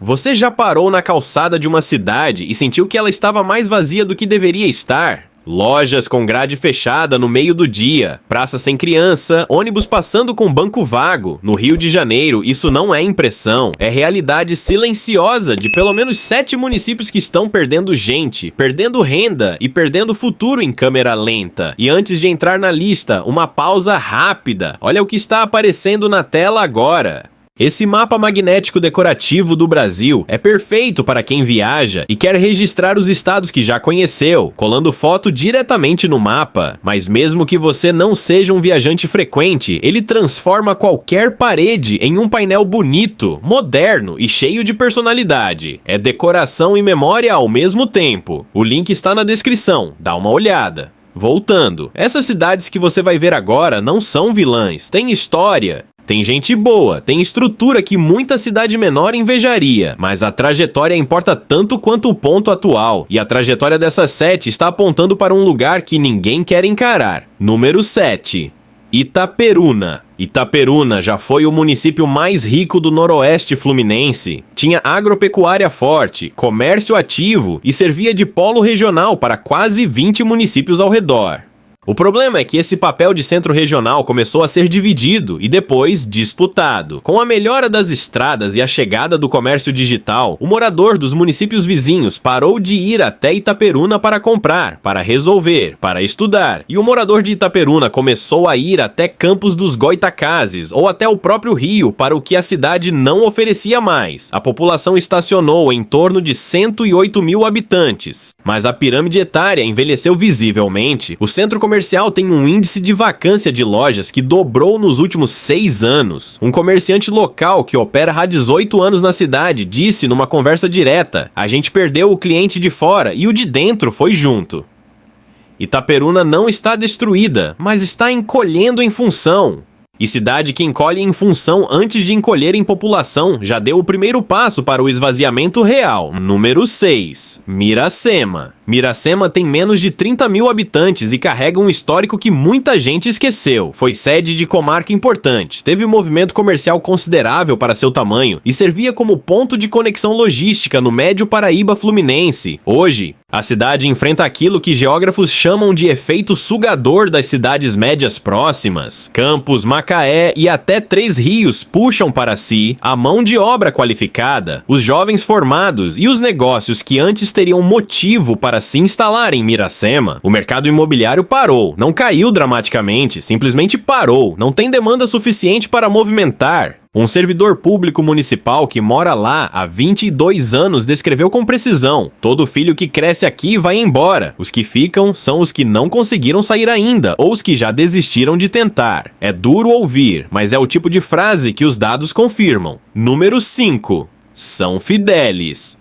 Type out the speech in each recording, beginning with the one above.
Você já parou na calçada de uma cidade e sentiu que ela estava mais vazia do que deveria estar? Lojas com grade fechada no meio do dia, praça sem criança, ônibus passando com banco vago. No Rio de Janeiro, isso não é impressão, é realidade silenciosa de pelo menos 7 municípios que estão perdendo gente, perdendo renda e perdendo futuro em câmera lenta. E antes de entrar na lista, uma pausa rápida. Olha o que está aparecendo na tela agora. Esse mapa magnético decorativo do Brasil é perfeito para quem viaja e quer registrar os estados que já conheceu, colando foto diretamente no mapa. Mas mesmo que você não seja um viajante frequente, ele transforma qualquer parede em um painel bonito, moderno e cheio de personalidade. É decoração e memória ao mesmo tempo. O link está na descrição, dá uma olhada. Voltando, essas cidades que você vai ver agora não são vilãs, têm história. Tem gente boa, tem estrutura que muita cidade menor invejaria, mas a trajetória importa tanto quanto o ponto atual, e a trajetória dessas 7 está apontando para um lugar que ninguém quer encarar. Número 7. Itaperuna. Itaperuna já foi o município mais rico do noroeste fluminense. Tinha agropecuária forte, comércio ativo e servia de polo regional para quase 20 municípios ao redor. O problema é que esse papel de centro regional começou a ser dividido e depois disputado. Com a melhora das estradas e a chegada do comércio digital, o morador dos municípios vizinhos parou de ir até Itaperuna para comprar, para resolver, para estudar. E o morador de Itaperuna começou a ir até Campos dos Goytacazes ou até o próprio Rio para o que a cidade não oferecia mais. A população estacionou em torno de 108 mil habitantes. Mas a pirâmide etária envelheceu visivelmente. O centro comercial tem um índice de vacância de lojas que dobrou nos últimos 6 anos. Um comerciante local que opera há 18 anos na cidade disse numa conversa direta: "A gente perdeu o cliente de fora e o de dentro foi junto." Itaperuna não está destruída, mas está encolhendo em função. E cidade que encolhe em função antes de encolher em população já deu o primeiro passo para o esvaziamento real. Número 6. Miracema. Miracema tem menos de 30 mil habitantes e carrega um histórico que muita gente esqueceu. Foi sede de comarca importante, teve um movimento comercial considerável para seu tamanho e servia como ponto de conexão logística no Médio Paraíba Fluminense. Hoje, a cidade enfrenta aquilo que geógrafos chamam de efeito sugador das cidades médias próximas. Campos, Macaé e até Três Rios puxam para si a mão de obra qualificada, os jovens formados e os negócios que antes teriam motivo para se instalar em Miracema. O mercado imobiliário parou, não caiu dramaticamente, simplesmente parou, não tem demanda suficiente para movimentar. Um servidor público municipal que mora lá há 22 anos descreveu com precisão: todo filho que cresce aqui vai embora. Os que ficam são os que não conseguiram sair ainda, ou os que já desistiram de tentar. É duro ouvir, mas é o tipo de frase que os dados confirmam. Número 5. São Fidélis.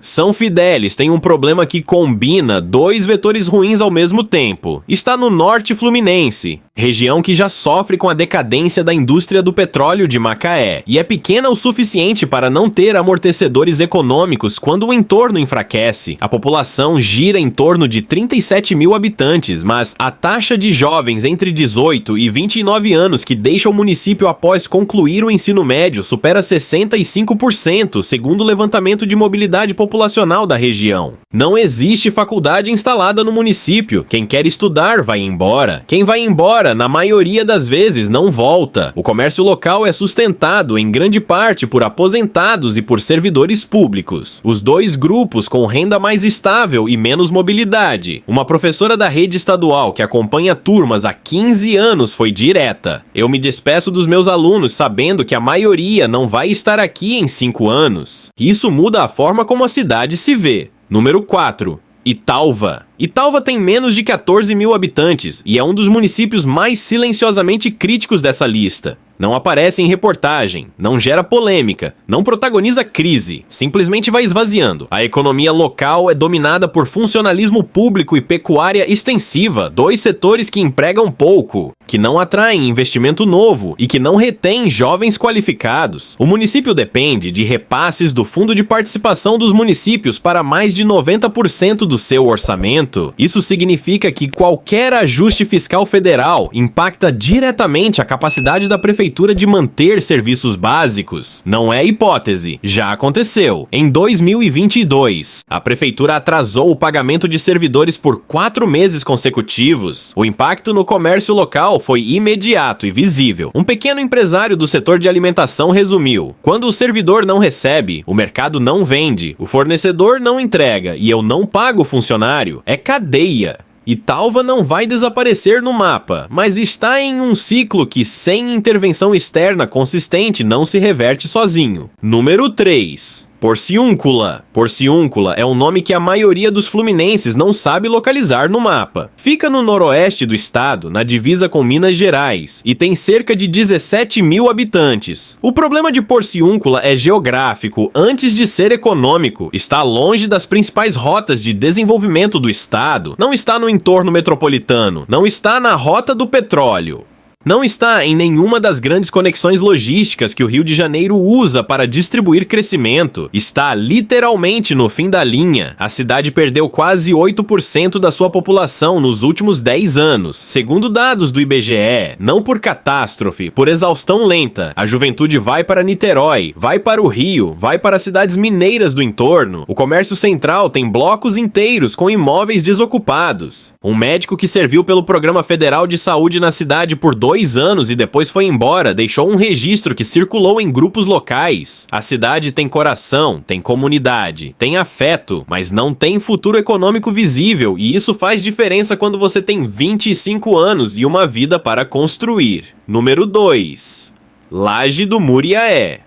São Fidélis tem um problema que combina 2 vetores ruins ao mesmo tempo. Está no norte fluminense, região que já sofre com a decadência da indústria do petróleo de Macaé, e é pequena o suficiente para não ter amortecedores econômicos quando o entorno enfraquece. A população gira em torno de 37 mil habitantes, mas a taxa de jovens entre 18 e 29 anos que deixam o município após concluir o ensino médio supera 65%, segundo o levantamento de mobilidade populacional da região. Não existe faculdade instalada no município. Quem quer estudar vai embora. Quem vai embora, na maioria das vezes, não volta. O comércio local é sustentado em grande parte por aposentados e por servidores públicos. Os 2 grupos com renda mais estável e menos mobilidade. Uma professora da rede estadual que acompanha turmas há 15 anos foi direta: "Eu me despeço dos meus alunos sabendo que a maioria não vai estar aqui em 5 anos." Isso muda a forma como a cidade se vê. Número 4. Italva. Italva tem menos de 14 mil habitantes e é um dos municípios mais silenciosamente críticos dessa lista. Não aparece em reportagem, não gera polêmica, não protagoniza crise, simplesmente vai esvaziando. A economia local é dominada por funcionalismo público e pecuária extensiva, 2 setores que empregam pouco, que não atraem investimento novo e que não retêm jovens qualificados. O município depende de repasses do Fundo de Participação dos Municípios para mais de 90% do seu orçamento. orçamento. Isso significa que qualquer ajuste fiscal federal impacta diretamente a capacidade da prefeitura de manter serviços básicos. Não é hipótese, já aconteceu. Em 2022, a prefeitura atrasou o pagamento de servidores por 4 meses consecutivos. O impacto no comércio local foi imediato e visível. Um pequeno empresário do setor de alimentação resumiu: quando o servidor não recebe, o mercado não vende, o fornecedor não entrega e eu não pago o funcionário, é cadeia. Italva não vai desaparecer no mapa, mas está em um ciclo que, sem intervenção externa consistente, não se reverte sozinho. Número 3. Porciúncula. Porciúncula é um nome que a maioria dos fluminenses não sabe localizar no mapa. Fica no noroeste do estado, na divisa com Minas Gerais, e tem cerca de 17 mil habitantes. O problema de Porciúncula é geográfico antes de ser econômico. Está longe das principais rotas de desenvolvimento do estado, não está no entorno metropolitano, não está na rota do petróleo. Não está em nenhuma das grandes conexões logísticas que o Rio de Janeiro usa para distribuir crescimento. Está literalmente no fim da linha. A cidade perdeu quase 8% da sua população nos últimos 10 anos, segundo dados do IBGE. Não por catástrofe, por exaustão lenta. A juventude vai para Niterói, vai para o Rio, vai para as cidades mineiras do entorno. O comércio central tem blocos inteiros com imóveis desocupados. Um médico que serviu pelo Programa Federal de Saúde na cidade por 2 anos e depois foi embora, deixou um registro que circulou em grupos locais. A cidade tem coração, tem comunidade, tem afeto, mas não tem futuro econômico visível, e isso faz diferença quando você tem 25 anos e uma vida para construir. Número 2. Laje do Muriaé.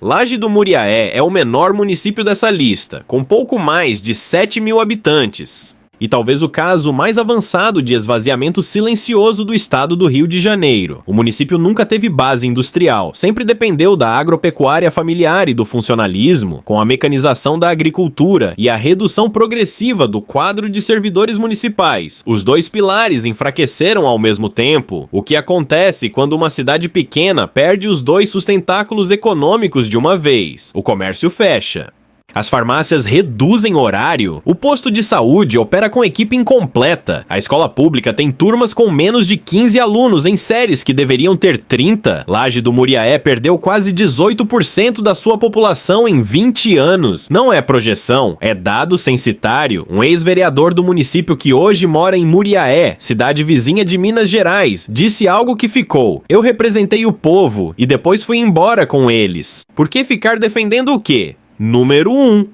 Laje do Muriaé é o menor município dessa lista, com pouco mais de 7 mil habitantes. E talvez o caso mais avançado de esvaziamento silencioso do estado do Rio de Janeiro. O município nunca teve base industrial, sempre dependeu da agropecuária familiar e do funcionalismo, com a mecanização da agricultura e a redução progressiva do quadro de servidores municipais. Os dois pilares enfraqueceram ao mesmo tempo, o que acontece quando uma cidade pequena perde os dois sustentáculos econômicos de uma vez. O comércio fecha. As farmácias reduzem horário, o posto de saúde opera com equipe incompleta, a escola pública tem turmas com menos de 15 alunos em séries que deveriam ter 30, Laje do Muriaé perdeu quase 18% da sua população em 20 anos. Não é projeção, é dado censitário. Um ex-vereador do município que hoje mora em Muriaé, cidade vizinha de Minas Gerais, disse algo que ficou: eu representei o povo e depois fui embora com eles. Por que ficar defendendo o quê? Número 1.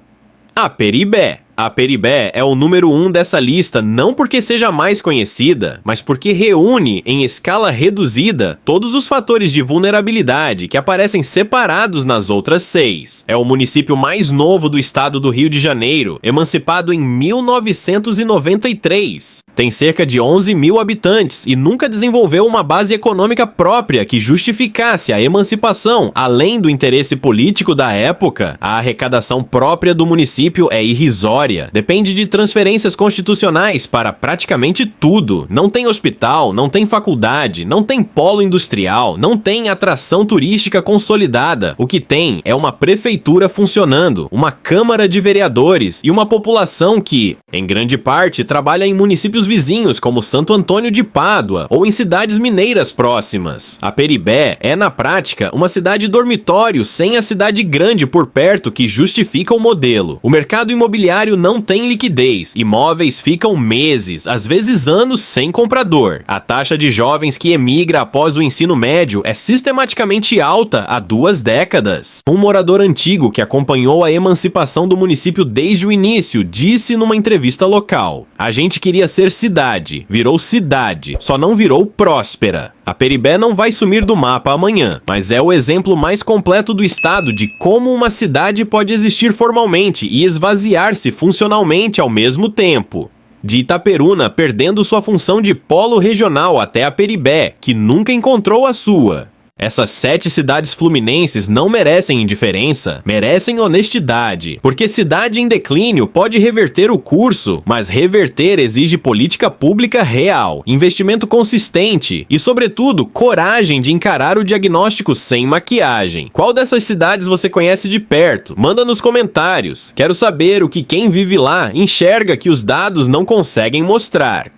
Aperibé. Aperibé é o número 1 dessa lista não porque seja mais conhecida, mas porque reúne, em escala reduzida, todos os fatores de vulnerabilidade que aparecem separados nas outras 6. É o município mais novo do estado do Rio de Janeiro, emancipado em 1993. Tem cerca de 11 mil habitantes e nunca desenvolveu uma base econômica própria que justificasse a emancipação. Além do interesse político da época, a arrecadação própria do município é irrisória. Depende de transferências constitucionais para praticamente tudo. Não tem hospital, não tem faculdade, não tem polo industrial, não tem atração turística consolidada. O que tem é uma prefeitura funcionando, uma câmara de vereadores e uma população que, em grande parte, trabalha em municípios vizinhos como Santo Antônio de Pádua ou em cidades mineiras próximas. Aperibé é, na prática, uma cidade dormitório sem a cidade grande por perto que justifica o modelo. O mercado imobiliário não tem liquidez, imóveis ficam meses, às vezes anos sem comprador. A taxa de jovens que emigra após o ensino médio é sistematicamente alta há 2 décadas. Um morador antigo que acompanhou a emancipação do município desde o início disse numa entrevista local: a gente queria ser cidade, virou cidade, só não virou próspera. Aperibé não vai sumir do mapa amanhã, mas é o exemplo mais completo do estado de como uma cidade pode existir formalmente e esvaziar-se funcionalmente ao mesmo tempo. De Itaperuna perdendo sua função de polo regional até Aperibé, que nunca encontrou a sua. Essas 7 cidades fluminenses não merecem indiferença, merecem honestidade, porque cidade em declínio pode reverter o curso, mas reverter exige política pública real, investimento consistente e, sobretudo, coragem de encarar o diagnóstico sem maquiagem. Qual dessas cidades você conhece de perto? Manda nos comentários. Quero saber o que quem vive lá enxerga que os dados não conseguem mostrar.